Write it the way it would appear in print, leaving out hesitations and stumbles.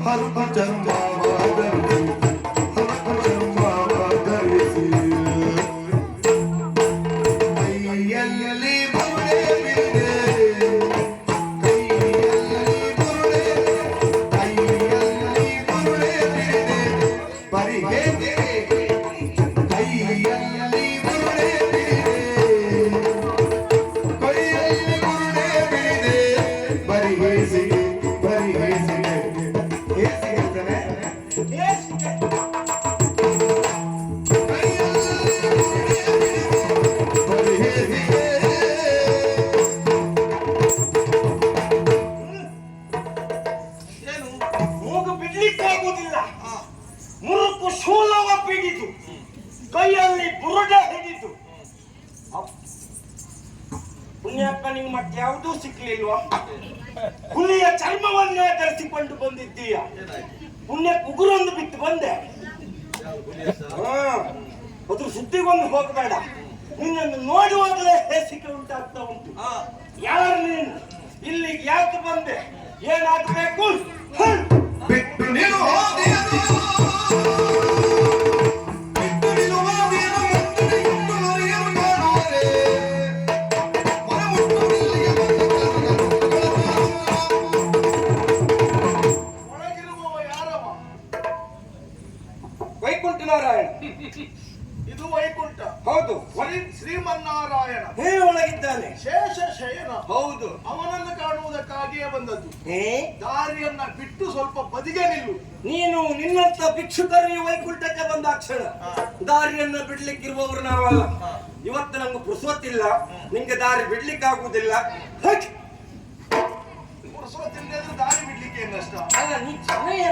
ಹರ್ಪ ಚರ್ಮವಾದರಿಸಿ ಹರ್ಪ ಚರ್ಮವಾದರಿಸಿ ಕೈಯಲ್ಲಿ ಬರುಡೆ ಬಿರುಡೆ ಕೈಯಲ್ಲಿ ಬರುಡೆ ಬಿರುಡೆ ಬರಿಗೆ ಕೈಯಲ್ಲಿ ಬರುಡೆ ಮುರುಕು ಶೂಲವ ಪಿಡಿದು ಕೈಯಲ್ಲಿ ಬುರುಡೆ ಹಿಡಿದು ಪುಣ್ಯಪ್ಪ ನಿಂಗೆ ಮತ್ತೆ ಯಾವುದೂ ಸಿಕ್ಲಿಲ್ವಾ? ಹುಲಿಯ ಚರ್ಮವನ್ನೇ ಧರಿಸಿಕೊಂಡು ಬಂದಿದ್ದೀಯ. ಪುಣ್ಯ ಉಗುರೊಂದು ಬಿಟ್ಟು ಬಂದೆ. ಅದ್ರ ಸುದ್ದಿಗೊಂದು ಹೋಗಬೇಡ. ನಿನ್ನನ್ನು ನೋಡುವಾಗಲೇ ಹೇಸಿಕೆ ಉಂಟಾಗ್ತಾ ಉಂಟು. ಯಾರು ನೀನು? ಇಲ್ಲಿಗೆ ಯಾಕೆ ಬಂದೆ? ಏನಾಗಬೇಕು? ಬಿಟ್ಟು ನೀನು ವೈಕುಂಠನಾರಾಯಣ. ಇದು ವೈಕುಂಠ. ಹೌದು. ಶ್ರೀಮನ್ನಾರಾಯಣ ಒಳಗಿದ್ದಾನೆ. ಶೇಷ ಶಯನ. ಹೌದು. ಅವನನ್ನು ಕಾಣುವುದಕ್ಕಾಗಿಯೇ ಬಂದದ್ದು. ದಾರಿಯನ್ನ ಬಿಟ್ಟು ಸ್ವಲ್ಪ ಬದಿಗೆ ನಿಲ್ಲು. ನೀನು ನಿನ್ನಂತ ಭಿಕ್ಷುಕರು ಈ ವೈಕುಂಠಕ್ಕೆ ಬಂದಾಕ್ಷಣ ದಾರಿಯನ್ನ ಬಿಡ್ಲಿಕ್ಕಿರುವವರು ನಾವಲ್ಲ. ಇವತ್ತು ನಂಗೆ ಪುರುಸೊತ್ತಿಲ್ಲ, ನಿಂಗೆ ದಾರಿ ಬಿಡ್ಲಿಕ್ಕಾಗುವುದಿಲ್ಲ. ಪುರುಸೊತ್ತಿಲ್ಲದೆ ದಾರಿ ಬಿಡ್ಲಿಕ್ಕೆ ಏನಷ್ಟ? ಅಲ್ಲ, ನೀ ಚೆನ್ನಾಗಿ